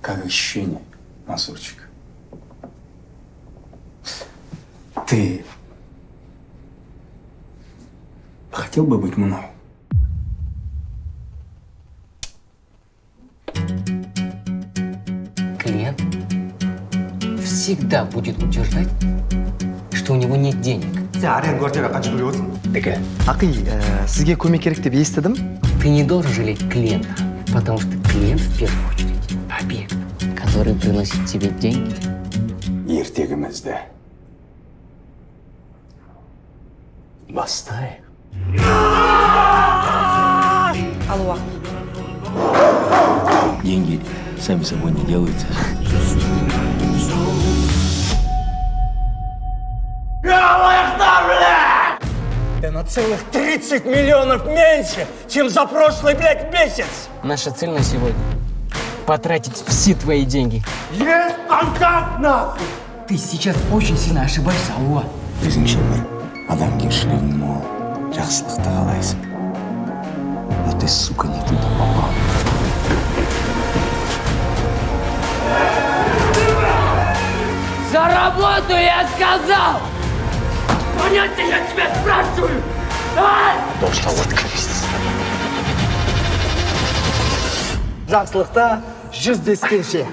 Как ощущение, Мансурчик? Ты хотел бы быть мной? Клиент всегда будет утверждать, что у него нет денег. Акый, сізге көмек керек деп естідім. Ты не должен жалеть клиента, потому что клиент в первую очередь объект, который приносит тебе деньги. Ертегімізді бастайық. Алло. Деньги сами собой не делаются. Да на целых 30 миллионов меньше, чем за прошлый, блядь, месяц! Наша цель на сегодня — потратить все твои деньги. Есть контакт, нахуй! Ты сейчас очень сильно ошибаешься, алло. Өзіңше бір адамгершілігің мол, жақсылықты қалайсың. А ты, сука, не туда попал. За работу я сказал! Понятно, я тебя спрашиваю! Жақсылықта жүздескенше.